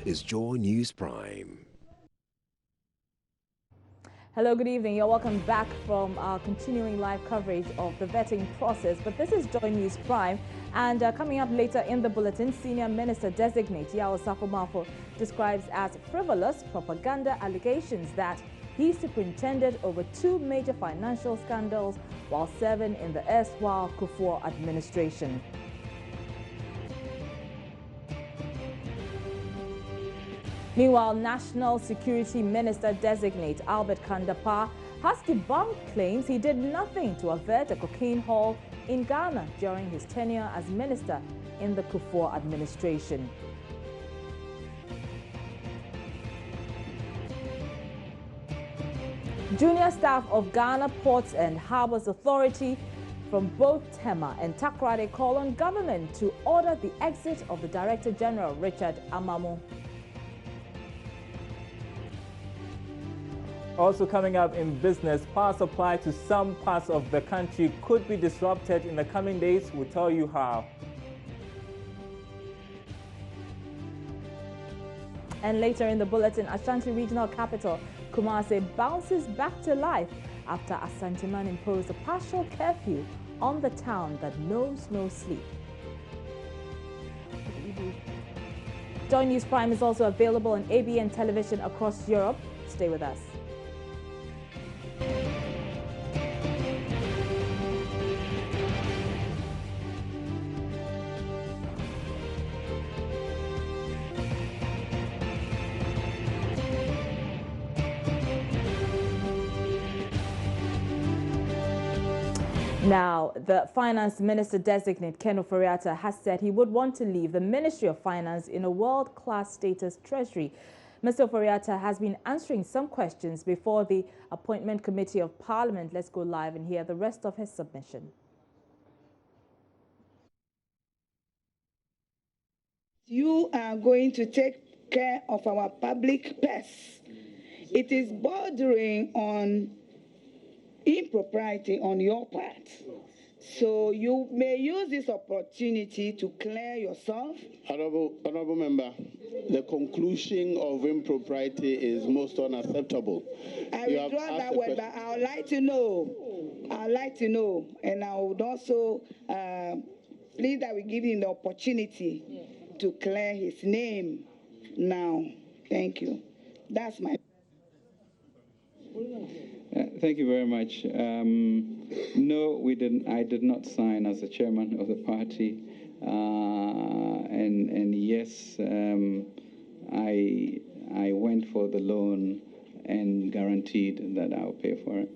is Joy News Prime. Hello, good evening. You're welcome back from our continuing live coverage of the vetting process. But this is Joy News Prime. And coming up later in the bulletin, Senior Minister Designate Yao Safo-Mafo describes as frivolous propaganda allegations that he superintended over 2 major financial scandals while serving in the erstwhile Kufuor administration. Meanwhile, National Security Minister Designate Albert Kandapa has debunked claims he did nothing to avert a cocaine haul in Ghana during his tenure as minister in the Kufuor administration. Junior staff of Ghana Ports and Harbours Authority from both Tema and Takoradi call on government to order the exit of the Director General Richard Amamu. Also coming up in business, power supply to some parts of the country could be disrupted in the coming days. We'll tell you how. And later in the bulletin, Ashanti Regional Capital, Kumasi bounces back to life after Asanteman imposed a partial curfew on the town that knows no sleep. Joy News Prime is also available on ABN television across Europe. Stay with us. Now, the Finance Minister Designate Ken Ofori-Atta has said he would want to leave the Ministry of Finance in a world-class status treasury. Mr. Ofori-Atta has been answering some questions before the Appointment Committee of Parliament. Let's go live and hear the rest of his submission. You are going to take care of our public purse. It is bordering on impropriety on your part. So you may use this opportunity to clear yourself. Honorable Member, the conclusion of impropriety is most unacceptable. I withdraw that word, but I would like to know. I would like to know. And I would also please that we give him the opportunity to clear his name now. Thank you. That's my... Thank you very much. No, we didn't. I did not sign as the chairman of the party, and yes, I went for the loan and guaranteed that I'll pay for it.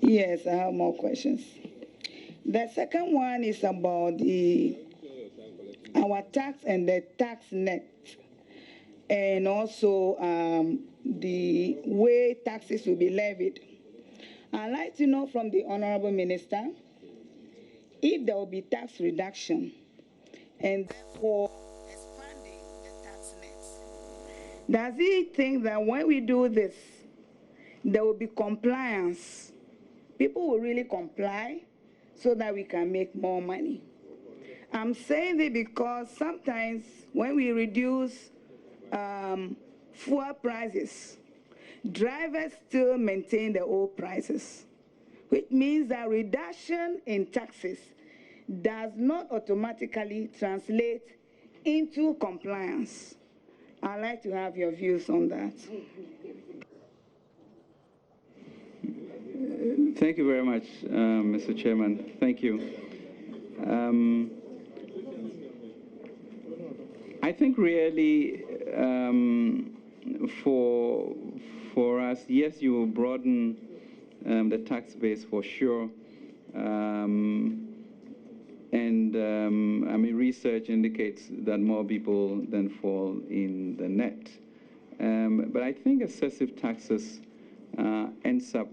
Yes, I have more questions. The second one is about our tax and the tax net, and also the way taxes will be levied. I'd like to know from the Honorable Minister if there will be tax reduction and therefore expanding the tax nets. Does he think that when we do this, there will be compliance? People will really comply so that we can make more money. I'm saying this because sometimes when we reduce fuel prices, drivers still maintain the old prices, which means that reduction in taxes does not automatically translate into compliance. I'd like to have your views on that. Thank you very much, Mr. Chairman. Thank you. I think really for us, yes, you will broaden the tax base for sure. I mean, research indicates that more people then fall in the net. But I think excessive taxes ends up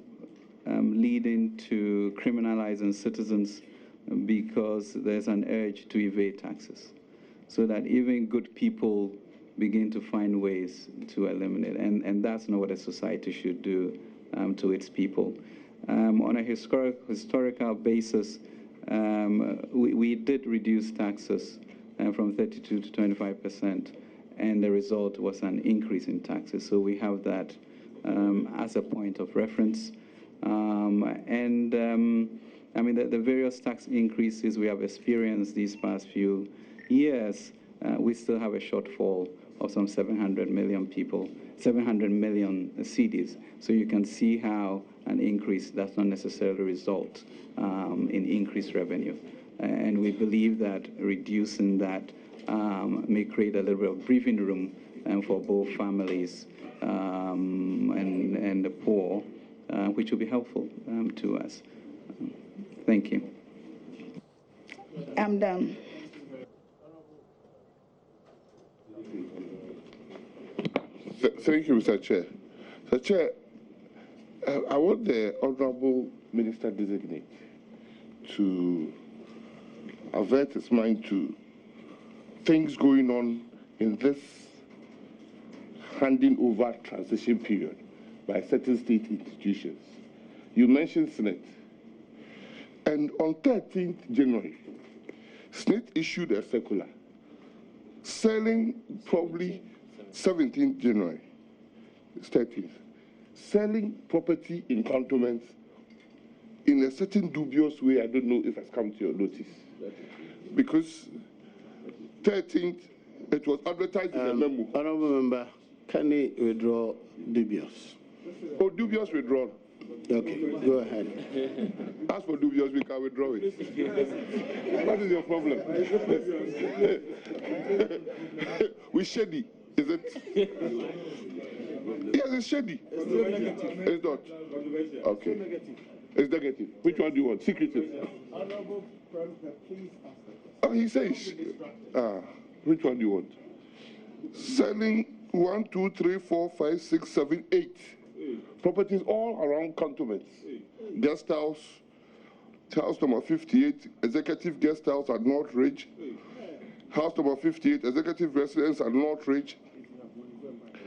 leading to criminalizing citizens because there's an urge to evade taxes, so that even good people begin to find ways to eliminate. And that's not what a society should do to its people. On a historical basis, we did reduce taxes from 32 to 25%, and the result was an increase in taxes. So we have that as a point of reference. I mean, the various tax increases we have experienced these past few years, we still have a shortfall of some 700 million cedis. So you can see how an increase does not necessarily result in increased revenue. And we believe that reducing that may create a little bit of breathing room for both families and the poor, which will be helpful to us. Thank you. I'm done. Thank you, Mr. Chair. Mr. Chair, I want the Honourable Minister Designate to avert his mind to things going on in this handing over transition period by certain state institutions. You mentioned Senate. And on 13th January, Senate issued a circular selling probably 17th January, it's 13th, selling property in cantonments in a certain dubious way. I don't know if it's come to your notice. Because 13th, it was advertised in a memo. Honourable Member, can he withdraw dubious? Oh, dubious withdrawn. Okay, go ahead. As for dubious, we can withdraw it. What is your problem? We shady, is it? Yes, it's shady. It's not. Okay. It's negative. Which one do you want? Secretive. Oh, he says. Which one do you want? Selling 1, 2, 3, 4, 5, 6, 7, 8 properties all around cantonments. Guest house, house number 58, executive guest house at North Ridge. House number 58, executive residence at North Ridge.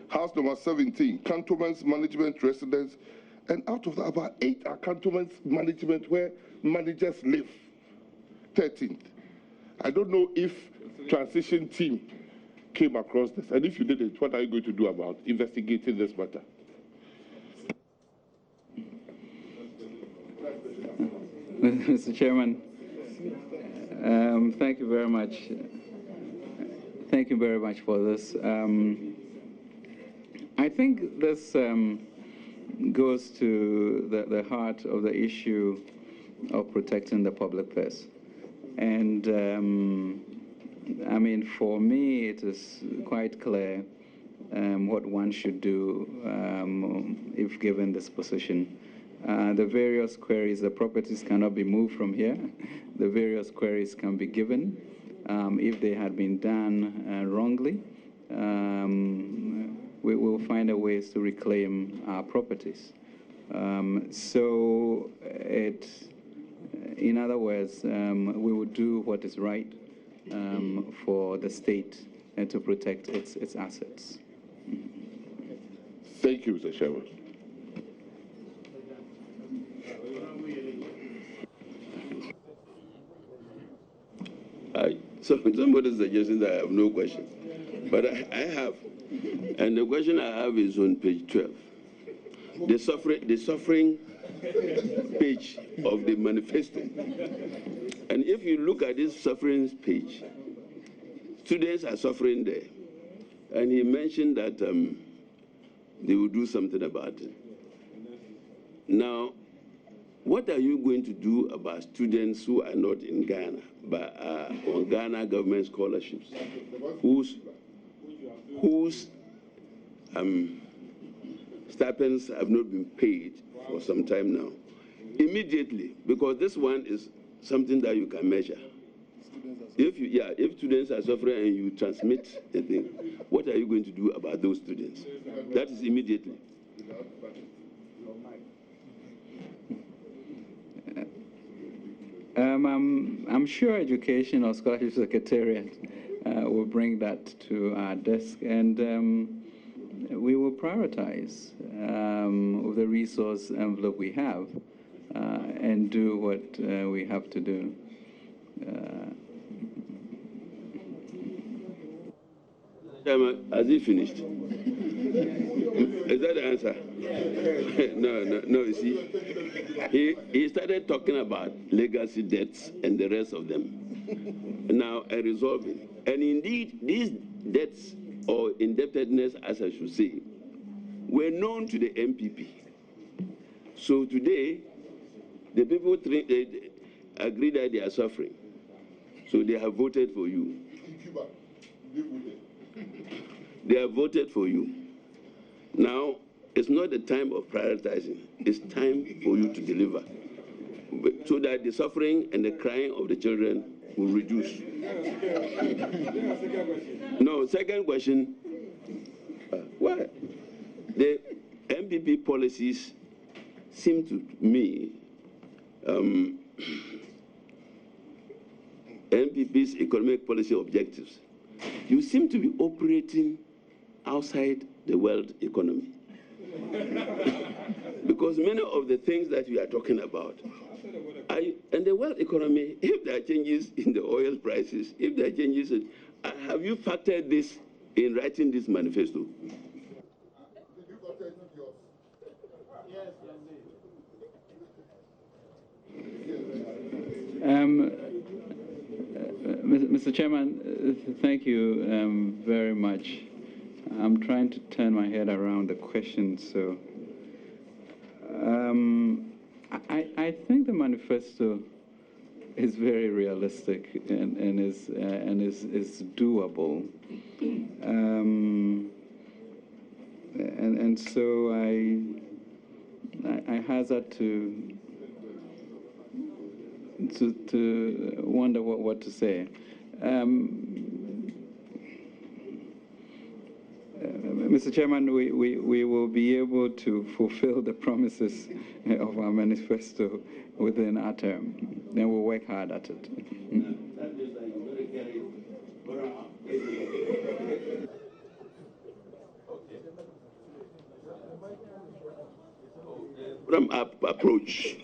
House number 17, cantonments management residence. And out of that, about 8 are cantonments management where managers live. 13th. I don't know if transition team came across this. And if you didn't, what are you going to do about investigating this matter? Mr. Chairman, thank you very much. Thank you very much for this. I think this goes to the heart of the issue of protecting the public purse. And I mean, for me, it is quite clear what one should do if given this position. The various queries, the properties cannot be moved from here. The various queries can be given. If they had been done wrongly, we will find a ways to reclaim our properties. So in other words, we will do what is right for the state and to protect its assets. Thank you, Mr. Chairman. So somebody suggesting that I have no question, but I have, and the question I have is on page 12, the suffering page of the manifesto. And if you look at this suffering page, students are suffering there, and he mentioned that they will do something about it. Now, what are you going to do about students who are not in Ghana, but are on Ghana government scholarships, whose stipends have not been paid for some time now? Immediately, because this one is something that you can measure. If students are suffering and you transmit the thing, what are you going to do about those students? That is immediately. I'm sure Education or Scholarship Secretariat will bring that to our desk, and we will prioritize with the resource envelope we have and do what we have to do. Chairman, has he finished? Is that the answer? No, you see, he started talking about legacy debts and the rest of them. Now, and resolving. And indeed, these debts or indebtedness, as I should say, were known to the MPP. So today, the people agree that they are suffering. So they have voted for you. They have voted for you. Now, it's not the time of prioritizing. It's time for you to deliver, so that the suffering and the crying of the children will reduce. No, second question. Why? The MPP policies seem to me, MPP's economic policy objectives, you seem to be operating outside the world economy. Because many of the things that we are talking about, and the world economy, if there are changes in the oil prices, if there are changes, have you factored this in writing this manifesto? Mr. Chairman, thank you very much. I'm trying to turn my head around the question, so I think the manifesto is very realistic and is doable, and so I hazard to wonder what to say. Mr. Chairman, we will be able to fulfill the promises of our manifesto within our term, and we'll work hard at it. Bottom-up approach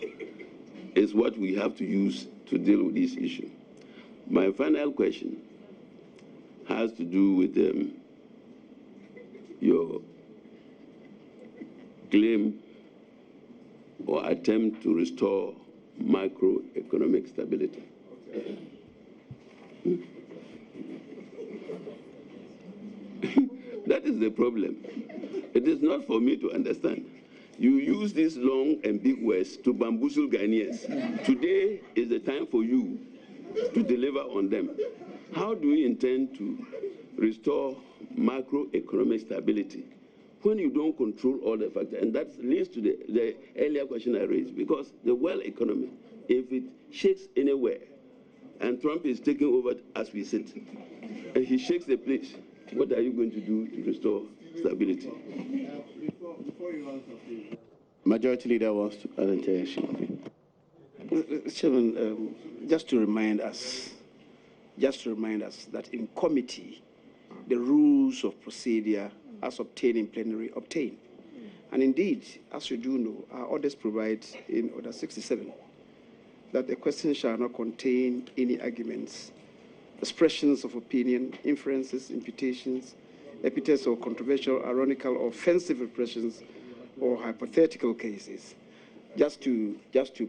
is what we have to use to deal with this issue. My final question has to do with your claim or attempt to restore macroeconomic stability. That is the problem. It is not for me to understand. You use these long and big words to bamboozle Ghanaians. Today is the time for you to deliver on them. How do you intend to restore macroeconomic stability when you don't control all the factors? And that leads to the earlier question I raised, because the world economy, if it shakes anywhere, and Trump is taking over as we sit, and he shakes the place, what are you going to do to restore stability? Before you answer, please. Majority Leader wants to add interjection. Chairman, just to remind us that in committee, the rules of procedure as obtained in plenary obtain. And indeed, as you do know, our orders provide in Order 67 that the question shall not contain any arguments, expressions of opinion, inferences, imputations, epithets or controversial, ironical, or offensive expressions or hypothetical cases. Just to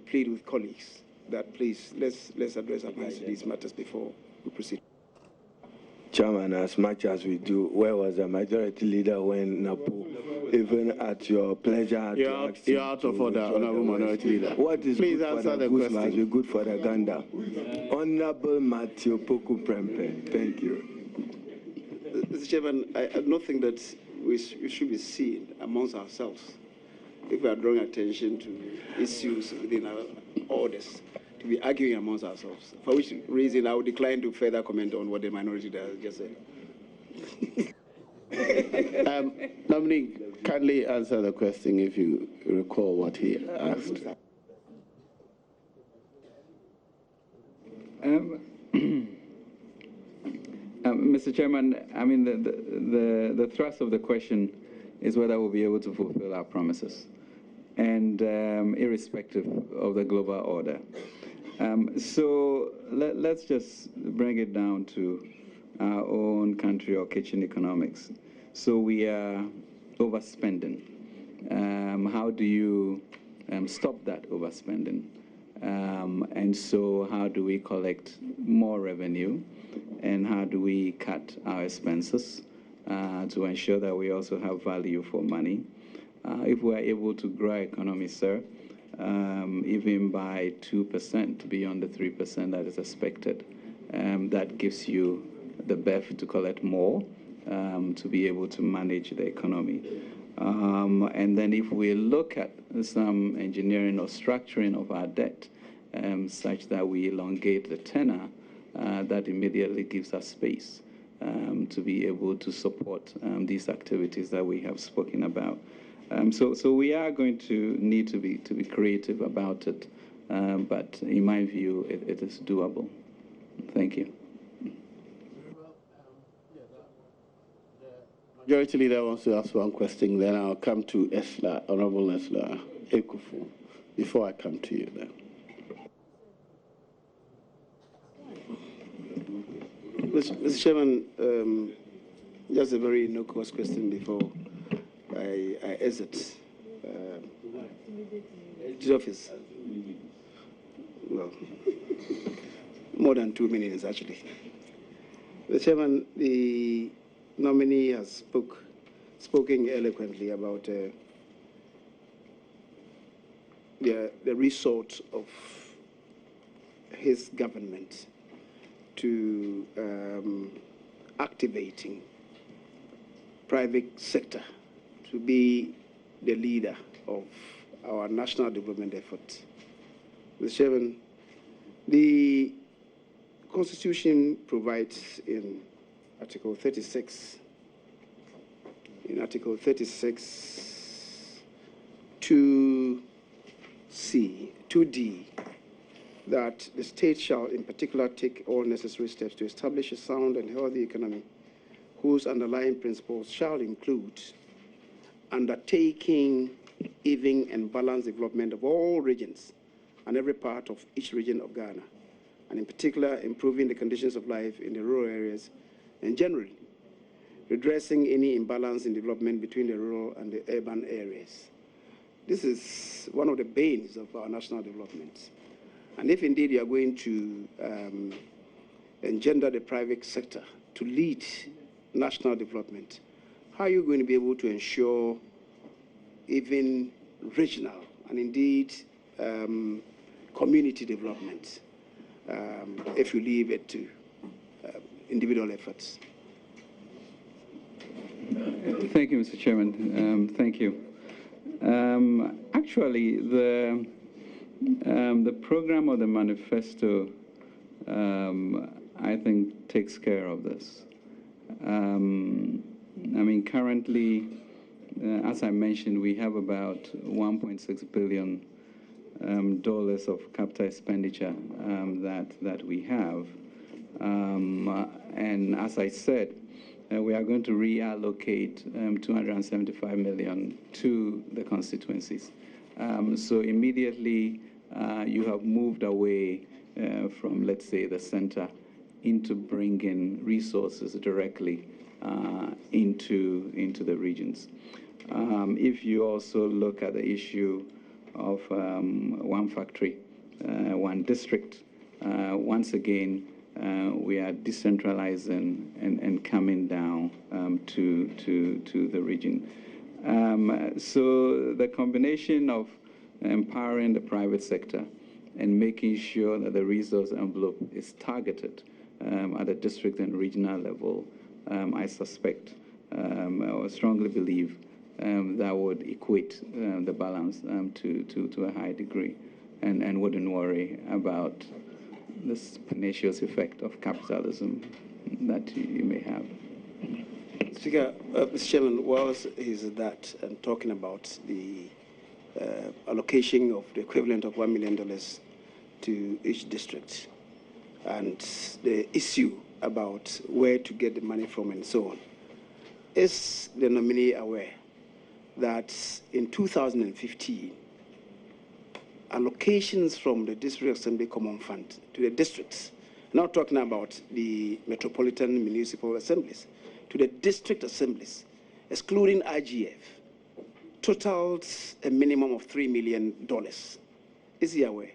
plead with colleagues that please let's address these matters before we proceed. Chairman, as much as we do, where was the Majority Leader when Napo, even at your pleasure? You're out of order, Honorable Minority Leader. What is please good answer for the goose must be good for the gander. Honorable Matthew Poku Prempe, thank you. Mr. Chairman, I don't think that we should be seen amongst ourselves if we are drawing attention to issues within our orders, to be arguing amongst ourselves, for which reason I would decline to further comment on what the minority leader just said. Dominic, kindly answer the question if you recall what he asked. Mr. Chairman, I mean, the thrust of the question is whether we'll be able to fulfill our promises. and irrespective of the global order. So let's just bring it down to our own country or kitchen economics. So we are overspending. How do you stop that overspending? And so how do we collect more revenue? And how do we cut our expenses to ensure that we also have value for money? If we're able to grow our economy, sir, even by 2% beyond the 3% that is expected, that gives you the berth to collect more to be able to manage the economy. And then if we look at some engineering or structuring of our debt such that we elongate the tenor, that immediately gives us space to be able to support these activities that we have spoken about. So we are going to need to be creative about it, but in my view, it is doable. Thank you. Majority Leader wants to ask one question, then I'll come to Esla, Honorable Esla Ekufu, before I come to you then. Mr. Chairman, just a very innocuous question before I exit the office. Well, more than 2 minutes, actually. Mr. Chairman, the nominee has spoken eloquently about the resort of his government to activating private sector to be the leader of our national development effort. Mr. Chairman, the Constitution provides in Article 36, 2D, that the state shall in particular take all necessary steps to establish a sound and healthy economy whose underlying principles shall include undertaking even and balanced development of all regions and every part of each region of Ghana, and in particular improving the conditions of life in the rural areas and generally redressing any imbalance in development between the rural and the urban areas. This is one of the banes of our national development. And if indeed you are going to engender the private sector to lead national development, how are you going to be able to ensure even regional and indeed community development if you leave it to individual efforts? Thank you, Mr. Chairman. Thank you. Actually, the program or the manifesto, I think, takes care of this. I mean, currently, as I mentioned, we have about $1.6 billion of capital expenditure that we have. And as I said, we are going to reallocate $275 million to the constituencies. So immediately, you have moved away from, let's say, the center into bringing resources directly into the regions. If you also look at the issue of one factory, one district, once again, we are decentralizing and coming down to the region. So the combination of empowering the private sector and making sure that the resource envelope is targeted at the district and regional level, I suspect, or strongly believe, that would equate the balance to a high degree and wouldn't worry about this pernicious effect of capitalism that you may have. Speaker, Mr. Chairman, whilst he's that and talking about the allocation of the equivalent of $1 million to each district and the issue about where to get the money from and so on, is the nominee aware that in 2015, allocations from the District Assembly Common Fund to the districts, not talking about the metropolitan municipal assemblies, to the district assemblies, excluding IGF, totaled a minimum of $3 million. Is he aware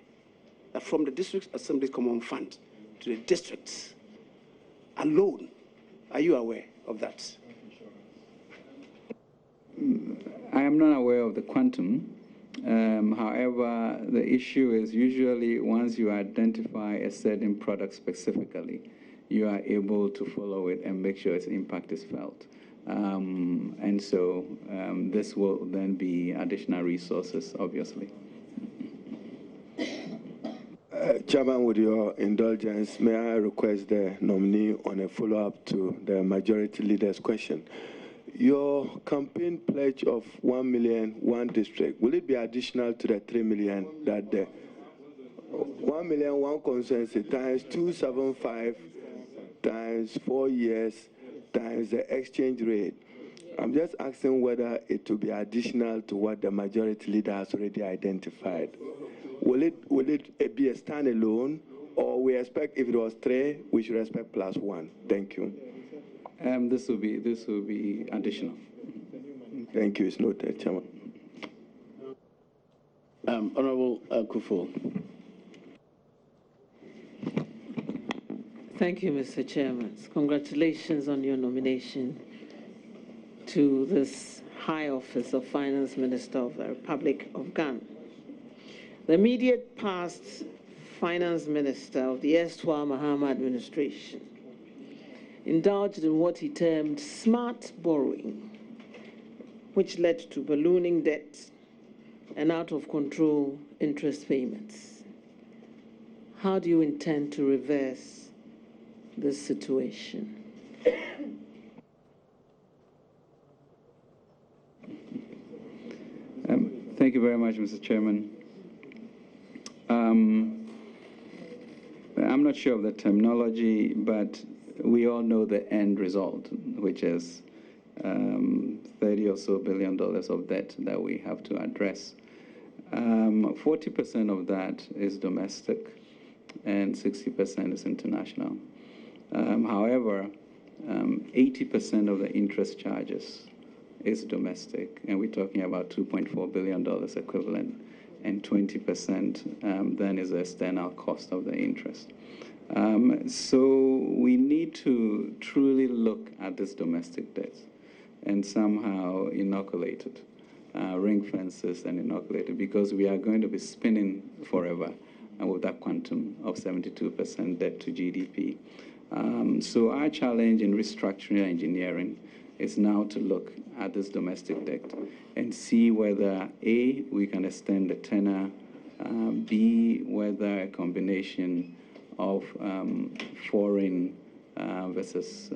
that from the District Assembly Common Fund to the districts alone, are you aware of that? I am not aware of the quantum. However, the issue is usually once you identify a certain product specifically, you are able to follow it and make sure its impact is felt. And so this will then be additional resources, obviously. Chairman, with your indulgence, may I request the nominee on a follow-up to the majority leader's question? Your campaign pledge of 1 million, one district, will it be additional to the 3 million that the 1 million, one consensus times 275 times 4 years times the exchange rate? I'm just asking whether it will be additional to what the majority leader has already identified. Will it be a standalone, or we expect if it was 3, we should expect +1? Thank you. This will be additional. Thank you. It's noted, Chairman. Honorable Kufo. Thank you, Mr. Chairman. Congratulations on your nomination to this high office of Finance Minister of the Republic of Ghana. The immediate past Finance Minister of the erstwhile Mahama administration indulged in what he termed smart borrowing, which led to ballooning debt and out-of-control interest payments. How do you intend to reverse this situation? Thank you very much, Mr. Chairman. I'm not sure of the terminology, but we all know the end result, which is $30 or so billion of debt that we have to address. 40% of that is domestic and 60% is international. However, 80% of the interest charges is domestic, and we're talking about $2.4 billion equivalent, and 20% then is the external cost of the interest. So we need to truly look at this domestic debt and somehow inoculate it, ring fences and inoculate it, because we are going to be spinning forever with that quantum of 72% debt to GDP. So our challenge in restructuring engineering is now to look at this domestic debt and see whether A, we can extend the tenor, B, whether a combination of foreign versus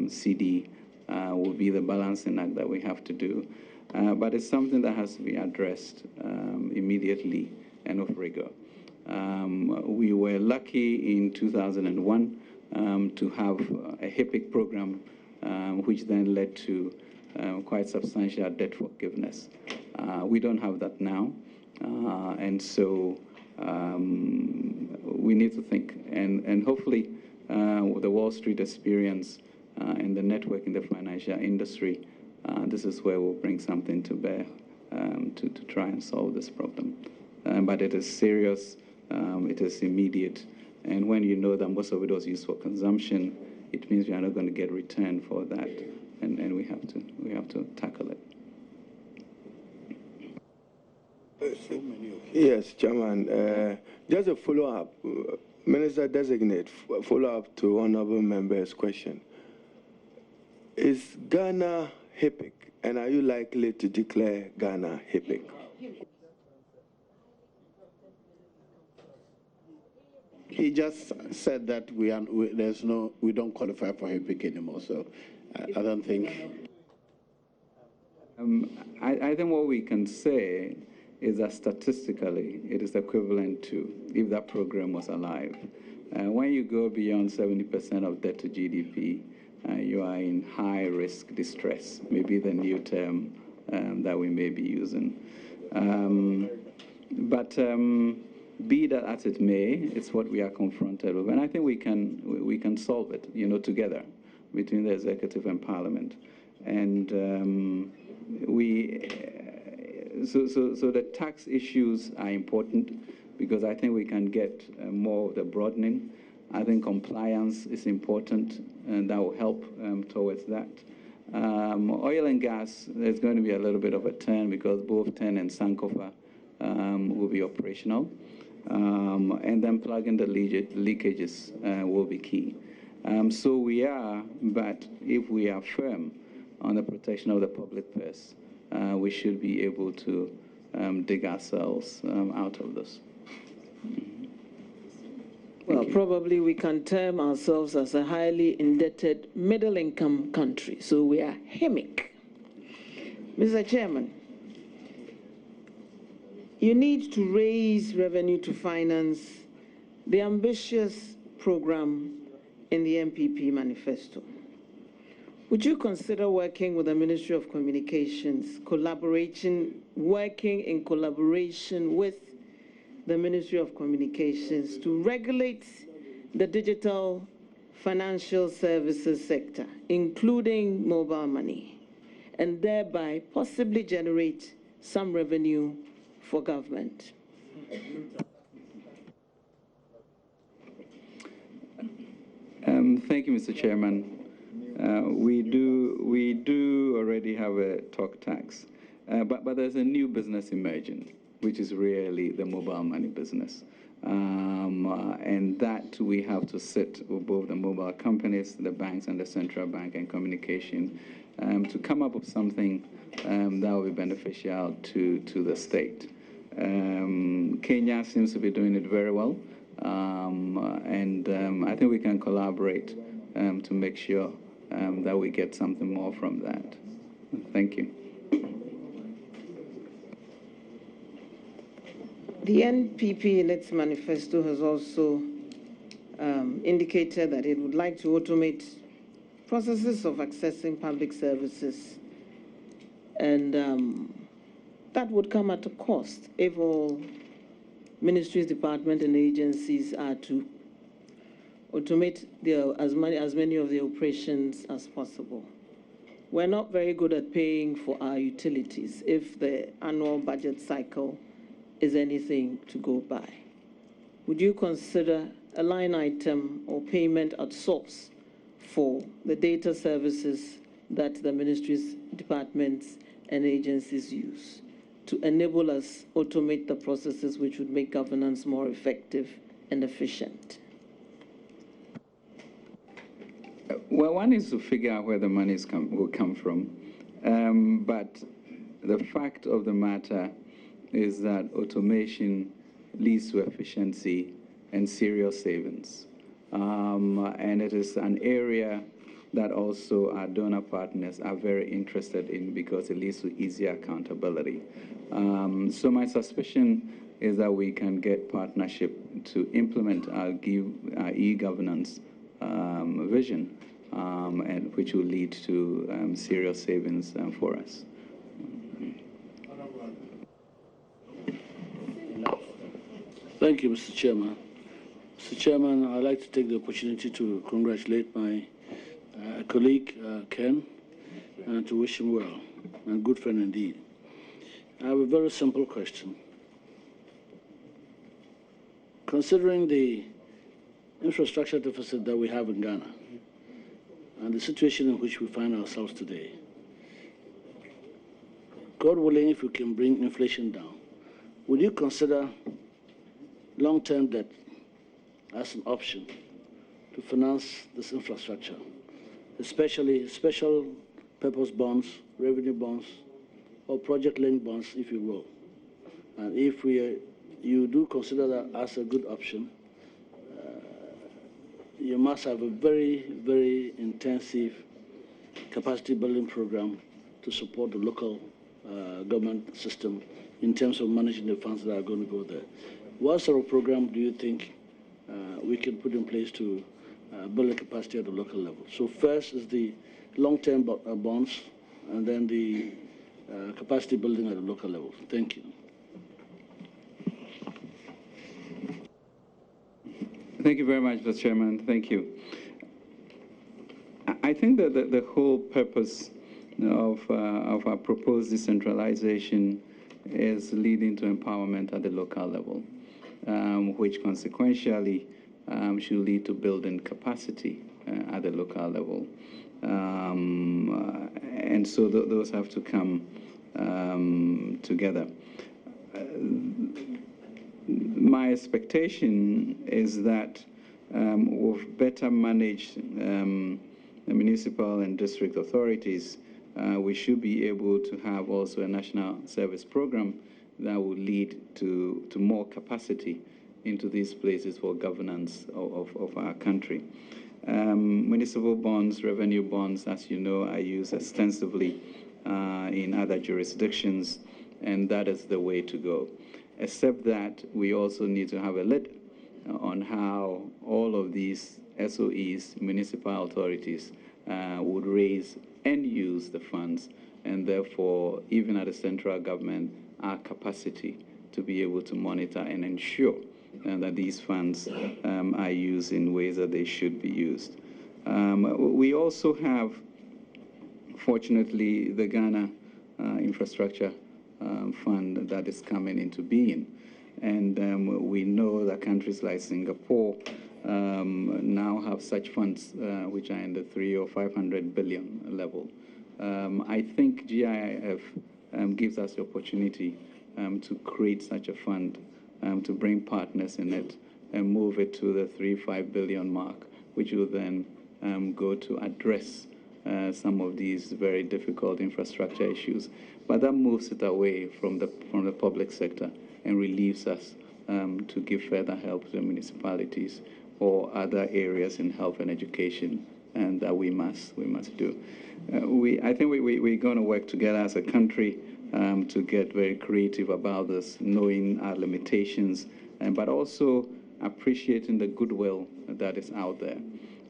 CD will be the balancing act that we have to do. But it's something that has to be addressed immediately and with rigor. We were lucky in 2001 to have a HIPIC program, which then led to quite substantial debt forgiveness. We don't have that now, and so we need to think. And hopefully, with the Wall Street experience and the network in the financial industry, this is where we'll bring something to bear to try and solve this problem. But it is serious, it is immediate, and when you know that most of it was used for consumption, it means we are not going to get return for that, and we have to tackle it. Yes, Chairman. Just a follow-up, Minister Designate, follow-up to honourable member's question. Is Ghana HIPIC, and are you likely to declare Ghana HIPIC? He just said that we don't qualify for HIPIC anymore, so I don't think. I think what we can say is that statistically it is equivalent to if that program was alive. When you go beyond 70% of debt to GDP, you are in high-risk distress, maybe the new term that we may be using. But be that as it may, it's what we are confronted with, and I think we can solve it, together between the executive and Parliament, and so the tax issues are important because I think we can get more of the broadening. I think compliance is important, and that will help towards that. Oil and gas, there's going to be a little bit of a turn because both TEN and Sankofa will be operational. And then plugging the leakages will be key. So we are, but if we are firm on the protection of the public purse, we should be able to dig ourselves out of this. Well, probably we can term ourselves as a highly indebted middle-income country, so we are HEMIC. Mr. Chairman, you need to raise revenue to finance the ambitious program in the MPP manifesto. Would you consider working with the Ministry of Communications, working in collaboration with the Ministry of Communications to regulate the digital financial services sector, including mobile money, and thereby possibly generate some revenue for government? Thank you, Mr. Chairman. We do already have a talk tax, but there's a new business emerging, which is really the mobile money business. And that we have to sit with both the mobile companies, the banks, and the central bank and communication to come up with something that will be beneficial to the state. Kenya seems to be doing it very well, and I think we can collaborate to make sure that we get something more from that. Thank you. The NPP in its manifesto has also indicated that it would like to automate processes of accessing public services, and that would come at a cost if all ministries, departments, and agencies are to automate as many of the operations as possible. We're not very good at paying for our utilities if the annual budget cycle is anything to go by. Would you consider a line item or payment at source for the data services that the ministries, departments, and agencies use to enable us automate the processes which would make governance more effective and efficient? Well, one is to figure out where the money will come from, but the fact of the matter is that automation leads to efficiency and serious savings. And it is an area that also our donor partners are very interested in because it leads to easier accountability. So my suspicion is that we can get partnership to implement our e-governance vision, and which will lead to serious savings for us. Thank you, Mr. Chairman. Mr. Chairman, I'd like to take the opportunity to congratulate my colleague, Ken, and to wish him well, and good friend indeed. I have a very simple question. Considering the infrastructure deficit that we have in Ghana and the situation in which we find ourselves today, God willing, if we can bring inflation down, would you consider long-term debt as an option to finance this infrastructure, especially special purpose bonds, revenue bonds, or project-linked bonds, if you will? And if you do consider that as a good option, you must have a very, very intensive capacity building program to support the local government system in terms of managing the funds that are going to go there. What sort of program do you think we can put in place to build a capacity at the local level? So first is the long-term bonds, and then the capacity building at the local level. Thank you. Thank you very much, Mr. Chairman. Thank you. I think that the whole purpose of our proposed decentralization is leading to empowerment at the local level, which consequentially should lead to building capacity at the local level. And so those have to come together. My expectation is that with better managed municipal and district authorities, we should be able to have also a national service program that will lead to more capacity into these places for governance of our country. Municipal bonds, revenue bonds, as you know, are used extensively in other jurisdictions, and that is the way to go. Except that we also need to have a lid on how all of these SOEs, municipal authorities, would raise and use the funds, and therefore, even at the central government, our capacity to be able to monitor and ensure that these funds are used in ways that they should be used. We also have, fortunately, the Ghana Infrastructure Fund that is coming into being. And we know that countries like Singapore now have such funds which are in the 300 or 500 billion level. I think GIIF gives us the opportunity to create such a fund, to bring partners in it and move it to the 3-5 billion mark, which will then go to address some of these very difficult infrastructure issues. But that moves it away from the public sector and relieves us to give further help to the municipalities or other areas in health and education, and that we must do. I think we're going to work together as a country to get very creative about this, knowing our limitations, but also appreciating the goodwill that is out there.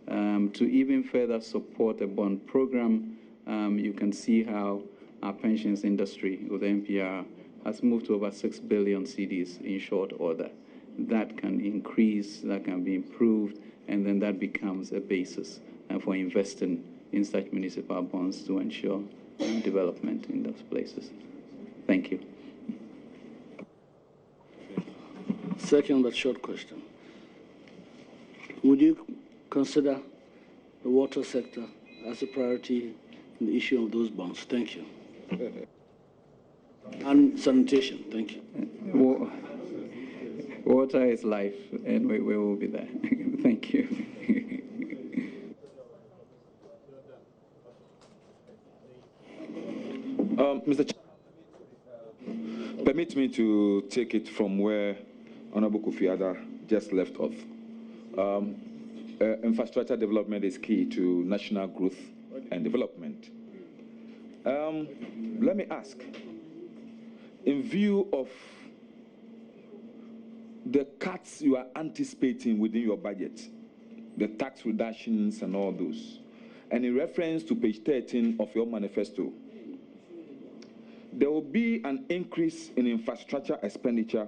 To even further support the bond program, you can see how our pensions industry with the NPR has moved to over 6 billion cedis in short order. That can increase, that can be improved, and then that becomes a basis for investing in such municipal bonds to ensure development in those places. Thank you. Second but short question. Would you consider the water sector as a priority in the issue of those bonds? Thank you. And sanitation, thank you. Water is life, and we will be there. Thank you. Mr. Chairman, permit me to take it from where Honorable Kofi just left off. Infrastructure development is key to national growth and development. Let me ask, in view of the cuts you are anticipating within your budget, the tax reductions and all those, and in reference to page 13 of your manifesto, there will be an increase in infrastructure expenditure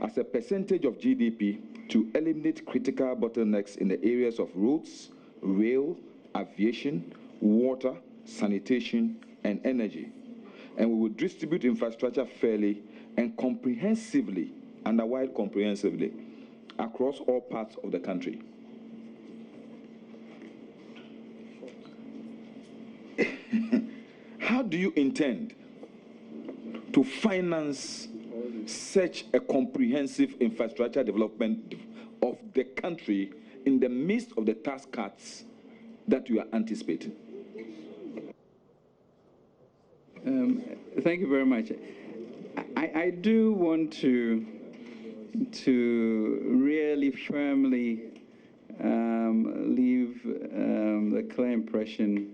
as a percentage of GDP to eliminate critical bottlenecks in the areas of roads, rail, aviation, water, sanitation, and energy. And we will distribute infrastructure fairly and comprehensively, underwide comprehensively, across all parts of the country. How do you intend to finance such a comprehensive infrastructure development of the country in the midst of the tax cuts that you are anticipating? Thank you very much. I do want to really firmly leave the clear impression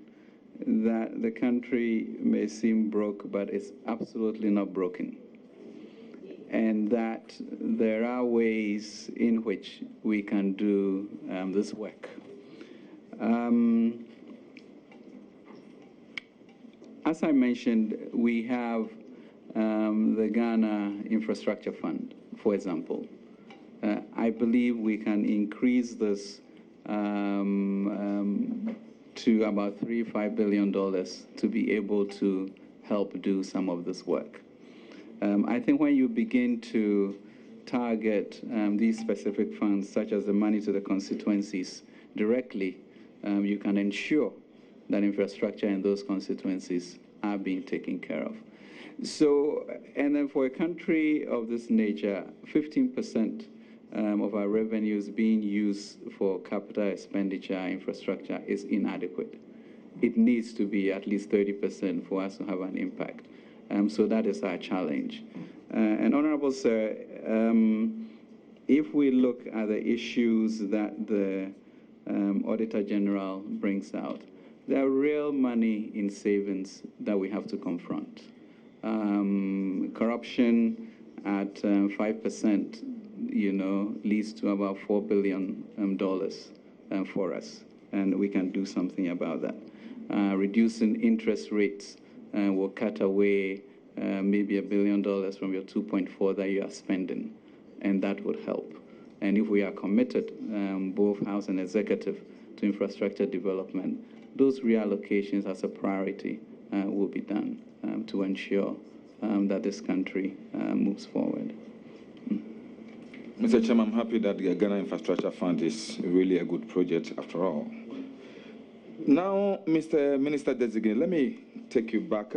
that the country may seem broke, but it's absolutely not broken. And that there are ways in which we can do this work. As I mentioned, we have the Ghana Infrastructure Fund, for example, I believe we can increase this to about $3-5 billion to be able to help do some of this work. I think when you begin to target these specific funds, such as the money to the constituencies directly, you can ensure that infrastructure in those constituencies are being taken care of. So, and then for a country of this nature, 15% of our revenues being used for capital expenditure infrastructure is inadequate. It needs to be at least 30% for us to have an impact. So that is our challenge. And Honorable Sir, if we look at the issues that the Auditor General brings out, there are real money in savings that we have to confront. Corruption at 5%, leads to about $4 billion for us, and we can do something about that. Reducing interest rates will cut away maybe $1 billion from your 2.4 that you are spending, and that would help. And if we are committed, both House and Executive, to infrastructure development, those reallocations as a priority will be done to ensure that this country moves forward. Mr. Chairman, I'm happy that the Ghana Infrastructure Fund is really a good project after all. Now, Mr. Minister Designate, let me take you back.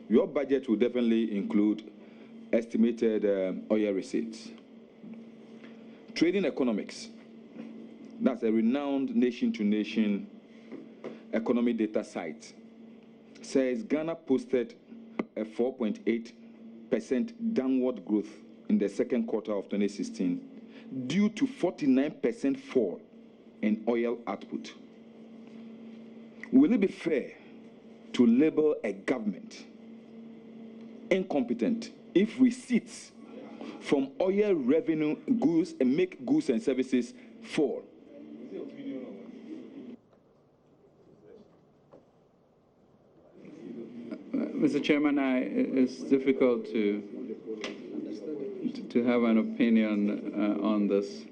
Your budget will definitely include estimated oil receipts. Trading Economics, that's a renowned nation-to-nation economy data site, says Ghana posted a 4.8% downward growth in the second quarter of 2016 due to 49% fall in oil output. Will it be fair to label a government incompetent if receipts from oil revenue goods and make goods and services fall? Mr. Chairman, it's difficult to have an opinion on this.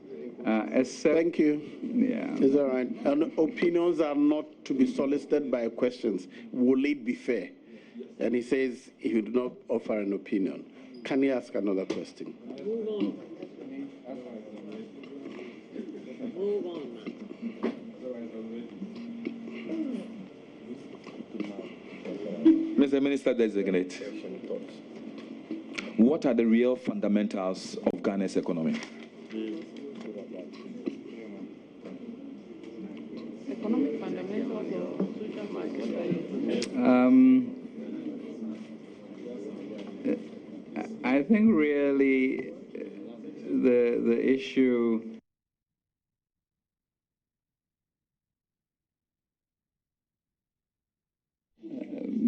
Thank you. Yeah. It's all right. And opinions are not to be solicited by questions. Will it be fair? And he says he would not offer an opinion. Can he ask another question? Move on. Move on. Mr. Minister Designate, what are the real fundamentals of Ghana's economy? Economic fundamentals or social market? I think really the issue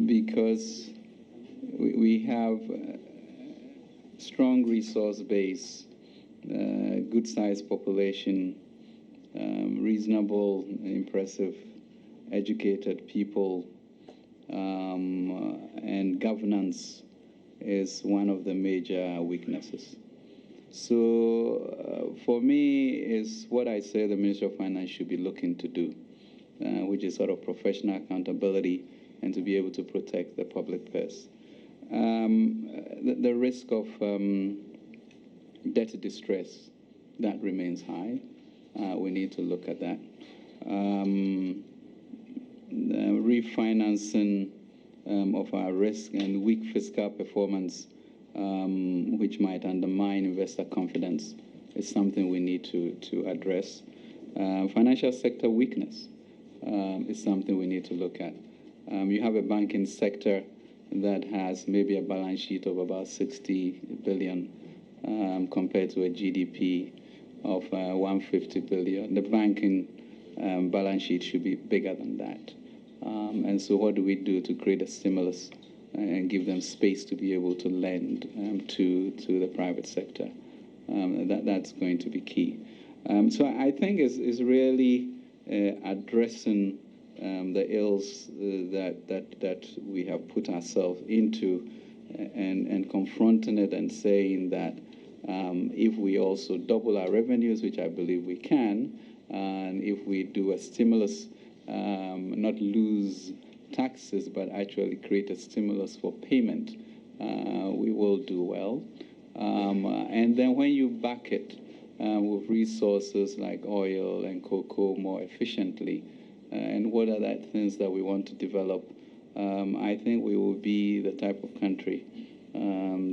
because we have a strong resource base, good sized population, reasonable, impressive, educated people, and governance is one of the major weaknesses. So for me, is what I say the Minister of Finance should be looking to do, which is sort of professional accountability and to be able to protect the public purse. The risk of debt distress, that remains high. We need to look at that. Refinancing of our risk and weak fiscal performance, which might undermine investor confidence, is something we need to address. Financial sector weakness is something we need to look at. You have a banking sector that has maybe a balance sheet of about 60 billion compared to a GDP of 150 billion. The banking balance sheet should be bigger than that. And so what do we do to create a stimulus and give them space to be able to lend to the private sector? That's going to be key. So I think it's really addressing the ills that we have put ourselves into and confronting it and saying that If we also double our revenues, which I believe we can, and if we do a stimulus, not lose taxes, but actually create a stimulus for payment, we will do well. And then when you back it with resources like oil and cocoa more efficiently, and what are the things that we want to develop, I think we will be the type of country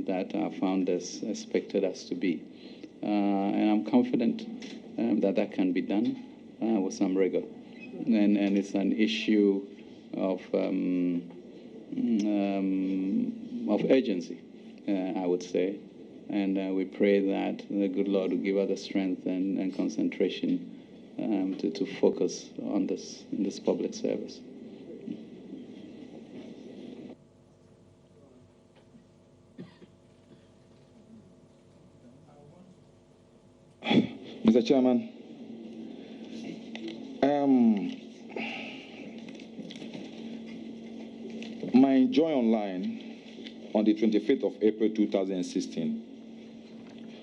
that our founders expected us to be. And I'm confident that that can be done with some rigor. And it's an issue of urgency, I would say. And we pray that the good Lord will give us the strength and concentration to focus on this in this public service. Mr. Chairman, my Joy Online on the 25th of April 2016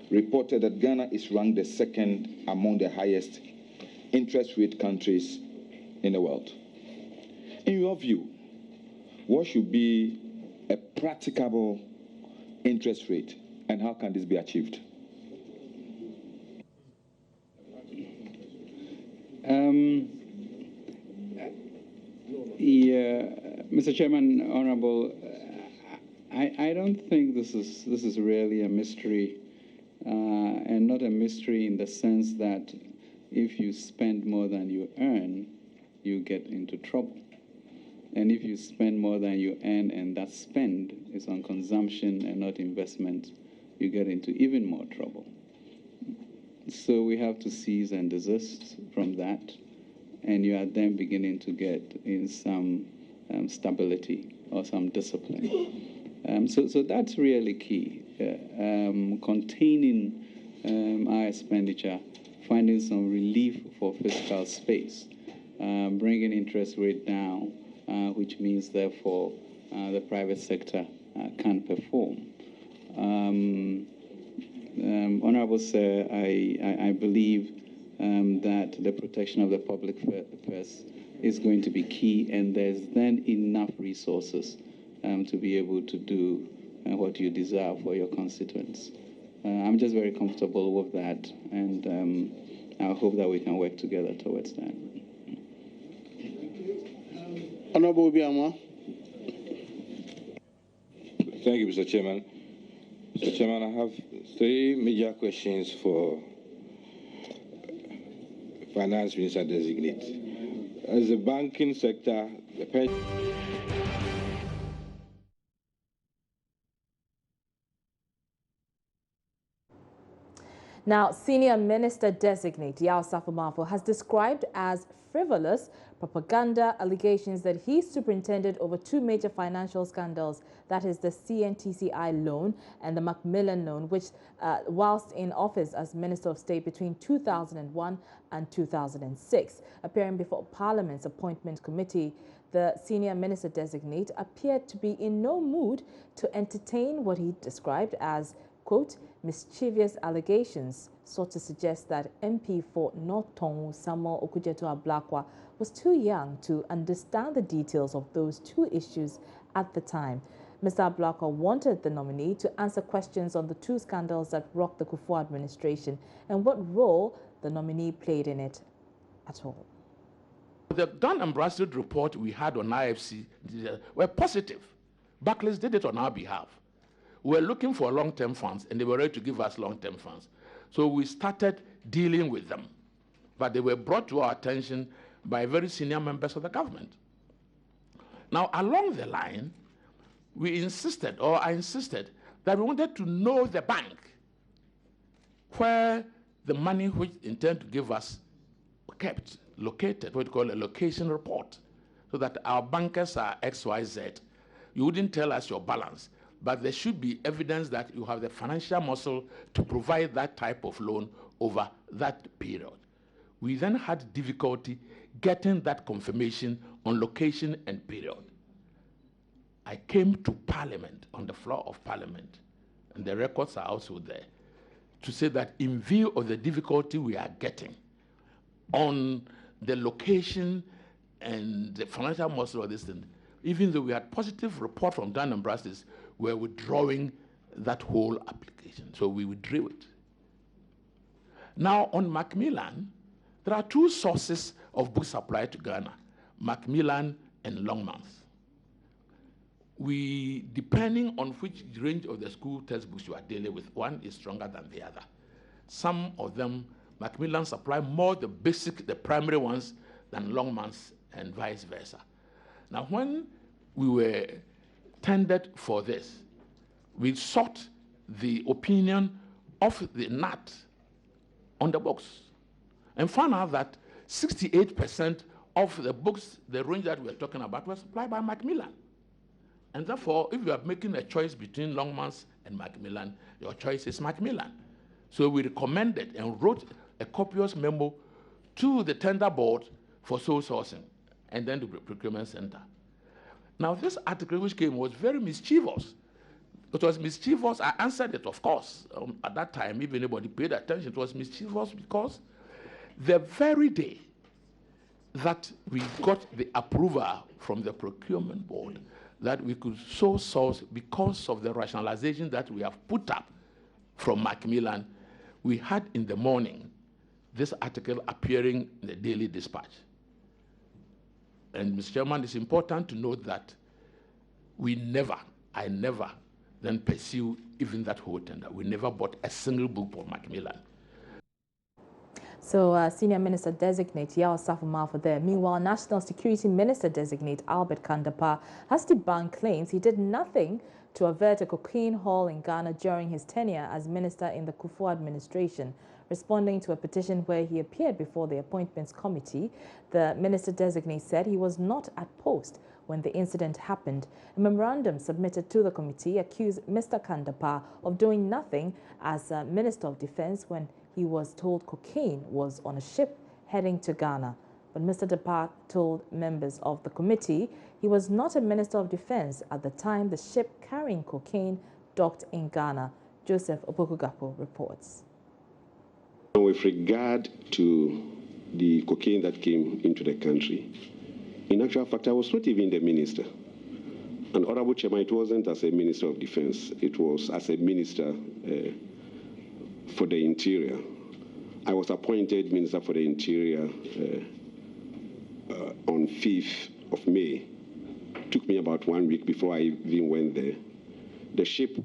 reported that Ghana is ranked the second among the highest interest rate countries in the world. In your view, what should be a practicable interest rate and how can this be achieved? Mr. Chairman, Honorable, I don't think this is really a mystery, and not a mystery in the sense that if you spend more than you earn, you get into trouble. And if you spend more than you earn and that spend is on consumption and not investment, you get into even more trouble. So we have to cease and desist from that, and you are then beginning to get in some stability or some discipline. So that's really key, containing our expenditure, finding some relief for fiscal space, bringing interest rate down, which means, therefore, the private sector can perform. Honorable Sir, I believe that the protection of the public purse is going to be key, and there's then enough resources to be able to do what you desire for your constituents. I'm just very comfortable with that, and I hope that we can work together towards that. Honorable Obiama. Thank you, Mr. Chairman. Mr. Chairman, I have three major questions for Finance Minister Designate. As the banking sector, the pension... Now, Senior Minister Designate Yao Safo has described as frivolous propaganda allegations that he superintended over two major financial scandals, that is the CNTCI loan and the Macmillan loan, which whilst in office as Minister of State between 2001 and 2006. Appearing before Parliament's Appointment Committee, the Senior Minister Designate appeared to be in no mood to entertain what he described as, quote, mischievous allegations, sought to suggest that MP for North Tongu Samuel Okudzeto-Ablakwa was too young to understand the details of those two issues at the time. Mr. Ablakwa wanted the nominee to answer questions on the two scandals that rocked the Kufuor administration and what role the nominee played in it at all. The Dun and Bradstreet report we had on IFC were positive. Barclays did it on our behalf. We were looking for long-term funds, and they were ready to give us long-term funds. So we started dealing with them. But they were brought to our attention by very senior members of the government. Now, along the line, we insisted, or I insisted, that we wanted to know the bank where the money which intend to give us kept, located, what we call a location report, so that our bankers are XYZ. You wouldn't tell us your balance, but there should be evidence that you have the financial muscle to provide that type of loan over that period. We then had difficulty getting that confirmation on location and period. I came to Parliament, on the floor of Parliament, and the records are also there, to say that in view of the difficulty we are getting on the location and the financial muscle of this thing, even though we had positive report from Dun & Bradstreet, we're withdrawing that whole application. So we withdrew it. Now on Macmillan, there are two sources of book supply to Ghana, Macmillan and Longmans. We, depending on which range of the school textbooks you are dealing with, one is stronger than the other. Some of them, Macmillan supply more the basic, the primary ones than Longmans and vice versa. Now, when we were tendered for this, we sought the opinion of the NAT on the books and found out that 68% of the books, the range that we're talking about, was supplied by Macmillan. And therefore, if you are making a choice between Longmans and Macmillan, your choice is Macmillan. So we recommended and wrote a copious memo to the tender board for sole sourcing and then the procurement center. Now, this article which came was very mischievous. It was mischievous. I answered it, of course. At that time, if anybody paid attention, it was mischievous because the very day that we got the approval from the procurement board that we could sole source because of the rationalization that we have put up from Macmillan, we had in the morning this article appearing in the Daily Dispatch. And Mr. Chairman, it's important to note that I never then pursue even that whole tender. We never bought a single book for Macmillan. So, Senior Minister Designate Yao Safo there. Meanwhile, National Security Minister Designate Albert Kandapa has debunked claims he did nothing to avert a cocaine haul in Ghana during his tenure as minister in the Kufuor administration. Responding to a petition where he appeared before the Appointments Committee, the Minister Designate said he was not at post when the incident happened. A memorandum submitted to the committee accused Mr. Kandapa of doing nothing as Minister of Defense when he was told cocaine was on a ship heading to Ghana. But Mr. Dapa told members of the committee he was not a Minister of Defense at the time the ship carrying cocaine docked in Ghana. Joseph Opokugapo reports. With regard to the cocaine that came into the country, in actual fact, I was not even the minister. And Honorable Chairman, it wasn't as a Minister of Defense. It was as a Minister for the Interior. I was appointed Minister for the Interior on 5th of May. It took me about 1 week before I even went there. The ship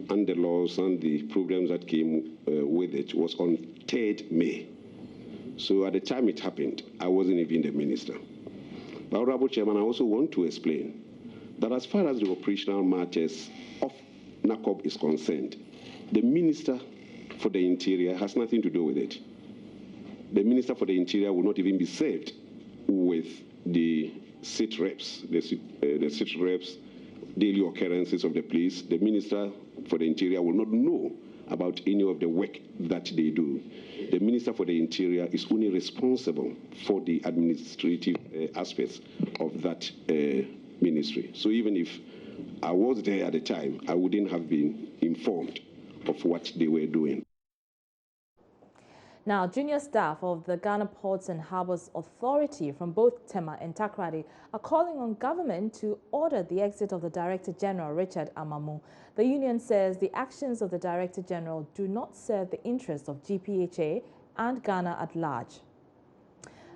and the laws and the programs that came with it was on 3rd May. So at the time it happened, I wasn't even the minister. But Honorable Chairman, I also want to explain that as far as the operational matters of NACOB is concerned, the Minister for the Interior has nothing to do with it. The Minister for the Interior will not even be served with the sit reps, the sit reps daily occurrences of the police. The Minister for the Interior will not know about any of the work that they do. The Minister for the Interior is only responsible for the administrative aspects of that ministry. So even if I was there at the time, I wouldn't have been informed of what they were doing. Now, junior staff of the Ghana Ports and Harbours Authority from both Tema and Takoradi are calling on government to order the exit of the Director General, Richard Amamu. The union says the actions of the Director General do not serve the interests of GPHA and Ghana at large.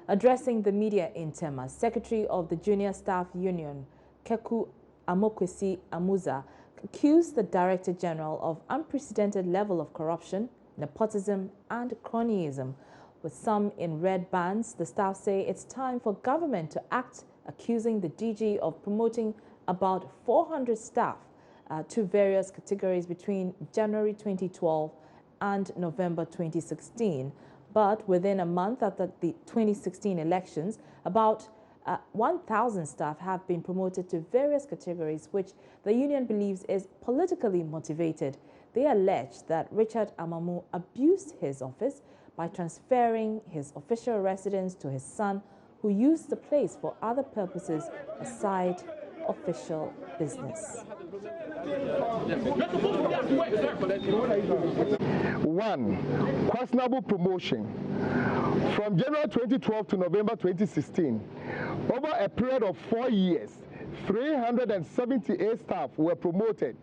Addressing the media in Tema, Secretary of the Junior Staff Union, Keku Amokwesi Amuza, accused the Director General of unprecedented level of corruption, nepotism and cronyism. With some in red bands, the staff say it's time for government to act, accusing the DG of promoting about 400 staff to various categories between January 2012 and November 2016. But within a month after the 2016 elections, about 1,000 staff have been promoted to various categories, which the union believes is politically motivated. They allege that Richard Amamu abused his office by transferring his official residence to his son, who used the place for other purposes aside official business. One, questionable promotion. From January 2012 to November 2016, over a period of 4 years, 378 staff were promoted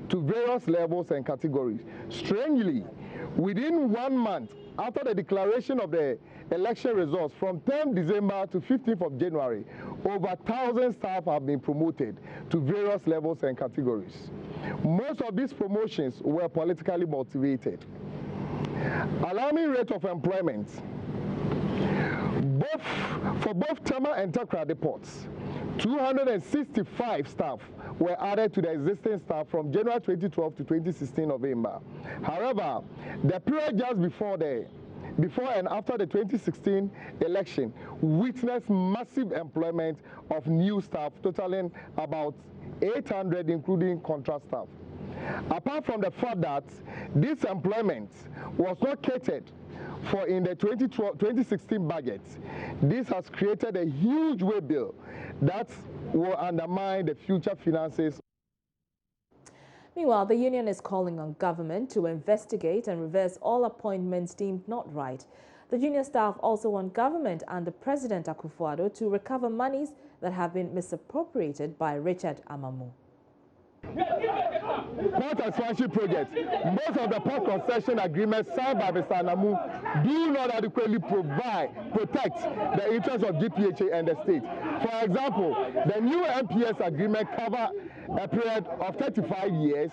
to various levels and categories. Strangely, within 1 month after the declaration of the election results from 10th December to 15th of January, over 1,000 staff have been promoted to various levels and categories. Most of these promotions were politically motivated. Alarming rate of employment. For both Tema and Takra depots, 265 staff were added to the existing staff from January 2012 to 2016 November. However, the period just before and after the 2016 election witnessed massive employment of new staff, totaling about 800, including contract staff. Apart from the fact that this employment was not catered for in the 2016 budget, this has created a huge way bill that will undermine the future finances. Meanwhile, the union is calling on government to investigate and reverse all appointments deemed not right. The junior staff also want government under President Akufo-Addo to recover monies that have been misappropriated by Richard Amamu. Port expansion project. Most of the port concession agreements signed by Mr. Anamu do not adequately protect the interests of GPHA and the state. For example, the new MPS agreement covers a period of 35 years,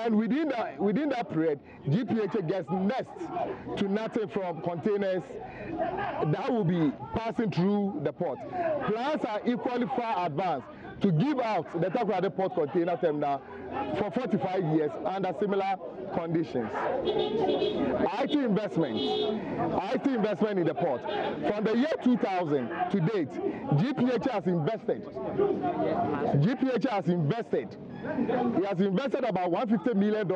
and within that period, GPHA gets next to nothing from containers that will be passing through the port. Plans are equally far advanced to give out the Takoradi Port Container Terminal for 45 years under similar conditions. IT investment in the port. From the year 2000 to date, GPHA has invested. It has invested about $150 million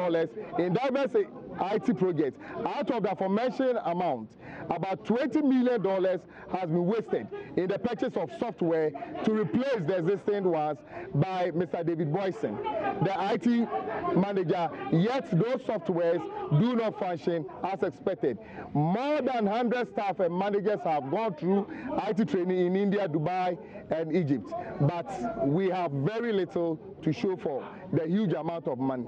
in diverse IT projects. Out of the aforementioned amount, about $20 million has been wasted in the purchase of software to replace the existing ones by Mr. David Boyson, the IT manager, yet those softwares do not function as expected. More than 100 staff and managers have gone through IT training in India, Dubai, and Egypt, but we have very little to show for the huge amount of money.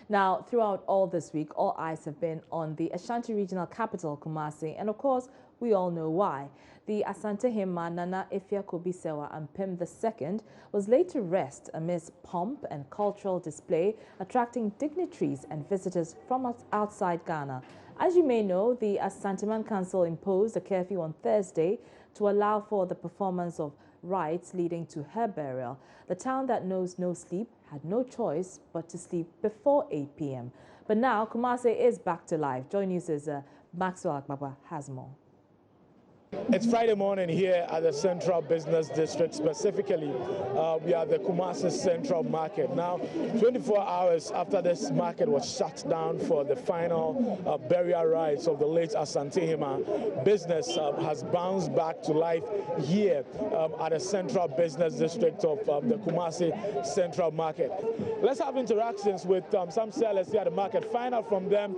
Now, throughout all this week, all eyes have been on the Ashanti regional capital, Kumasi, and of course, we all know why. The Asantehema Nana Efia-Kobi-Sewa Ampem II was laid to rest amidst pomp and cultural display, attracting dignitaries and visitors from outside Ghana. As you may know, the Asanteman Council imposed a curfew on Thursday to allow for the performance of rites leading to her burial. The town that knows no sleep had no choice but to sleep before 8 p.m. But now, Kumasi is back to life. Joy News' Maxwell Akbaba has more. It's Friday morning here at the Central Business District. Specifically, we are at the Kumasi Central Market. Now, 24 hours after this market was shut down for the final burial rites of the late Asantehema, business has bounced back to life here at the Central Business District of the Kumasi Central Market. Let's have interactions with some sellers here at the market, find out from them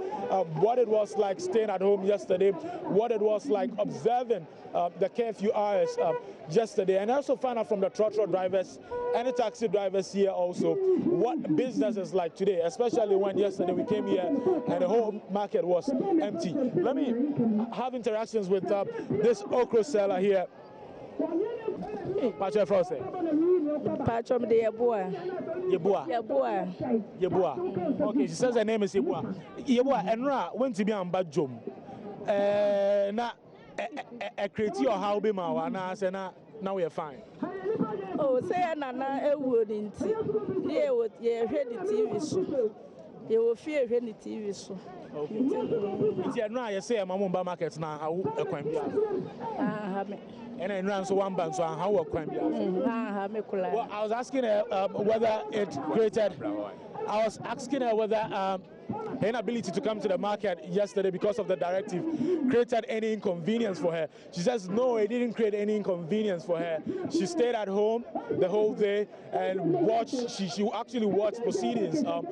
what it was like staying at home yesterday, what it was like observing the curfew hours yesterday, and also find out from the trotro drivers and the taxi drivers here also what business is like today, especially when yesterday we came here and the whole market was empty. Let me have interactions with this okra seller here. Pacho Frose. Pacho Yebua. Yebua. Yebua. Yebua. Okay, she says her name is Yebua. Yebua, Enra went to be on Bajum. Na a creative or how be my one, and now we are fine. Oh, say Nana, a wouldn't. Yeah, what you heard the TV show. You will fear any TV show. Okay. It's a say a Mamma market now, how a crime. And I ran so one band, so how a crime. Well, I was asking her whether it created. I was asking her whether her inability to come to the market yesterday because of the directive created any inconvenience for her. She says no, it didn't create any inconvenience for her. She stayed at home the whole day and watched. She actually watched proceedings on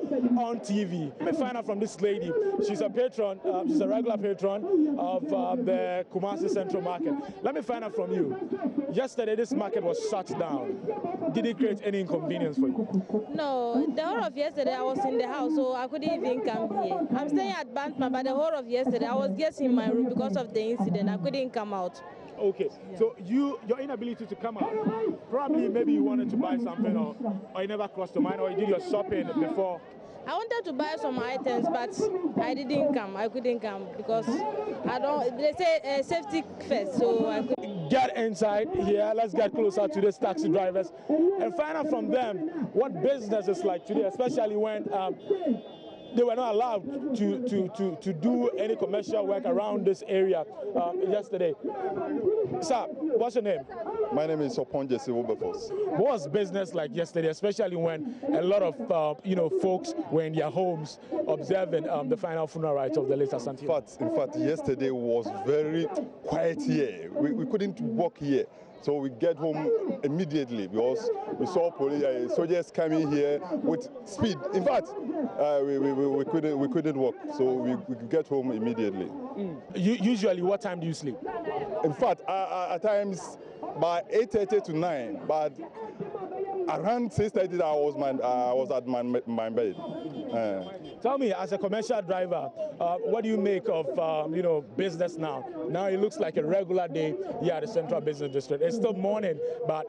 TV. Let me find out from this lady. She's a patron. She's a regular patron of the Kumasi Central Market. Let me find out from you. Yesterday, this market was shut down. Did it create any inconvenience for you? No, the whole of yesterday I was in the house, so I couldn't even come here. I'm staying at Bantma, but the whole of yesterday I was just in my room because of the incident. I couldn't come out. Okay, so your inability to come out, probably maybe you wanted to buy something or it never crossed your mind, or you did your shopping before. I wanted to buy some items, but I didn't come. I couldn't come because I don't. They say safety first, so I couldn't. Get inside here. Let's get closer to these taxi drivers and find out from them what business is like today, especially when they were not allowed to do any commercial work around this area yesterday. Sir, what's your name? My name is Oponje Silverbefos. What was business like yesterday, especially when a lot of folks were in their homes observing the final funeral rites of the late Asante? In fact, yesterday was very quiet here. We couldn't walk here. So we get home immediately because we saw police, soldiers coming here with speed. In fact, we couldn't walk, so we could get home immediately. Usually, what time do you sleep? In fact, at times by 8:30 to 9, but around 6:30 I was at my bed. Tell me, as a commercial driver, what do you make of business now? Now it looks like a regular day here at the Central Business District. It's still morning, but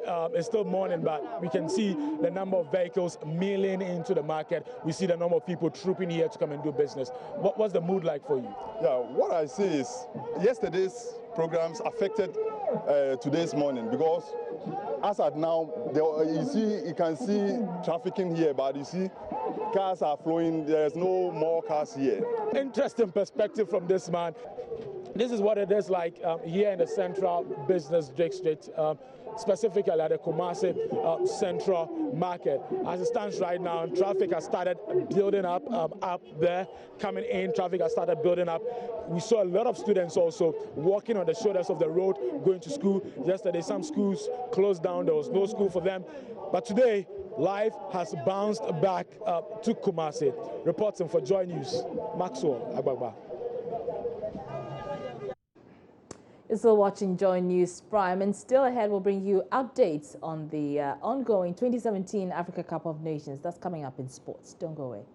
we can see the number of vehicles milling into the market. We see the number of people trooping here to come and do business. What's the mood like for you? Yeah, what I see is yesterday's programs affected today's morning because as at now, you can see trafficking here, but you see cars are flowing. There's no more cars here. Interesting perspective from this man. This is what it is like here in the Central Business District, specifically at the Kumasi Central Market. As it stands right now, traffic has started building up there. Coming in, traffic has started building up. We saw a lot of students also walking on the shoulders of the road, going to school. Yesterday, some schools closed down. There was no school for them. But today, life has bounced back to Kumasi. Reporting for Joy News, Maxwell Agbagba. You're still watching Joy News Prime, and still ahead we'll bring you updates on the ongoing 2017 Africa Cup of Nations. That's coming up in sports. Don't go away.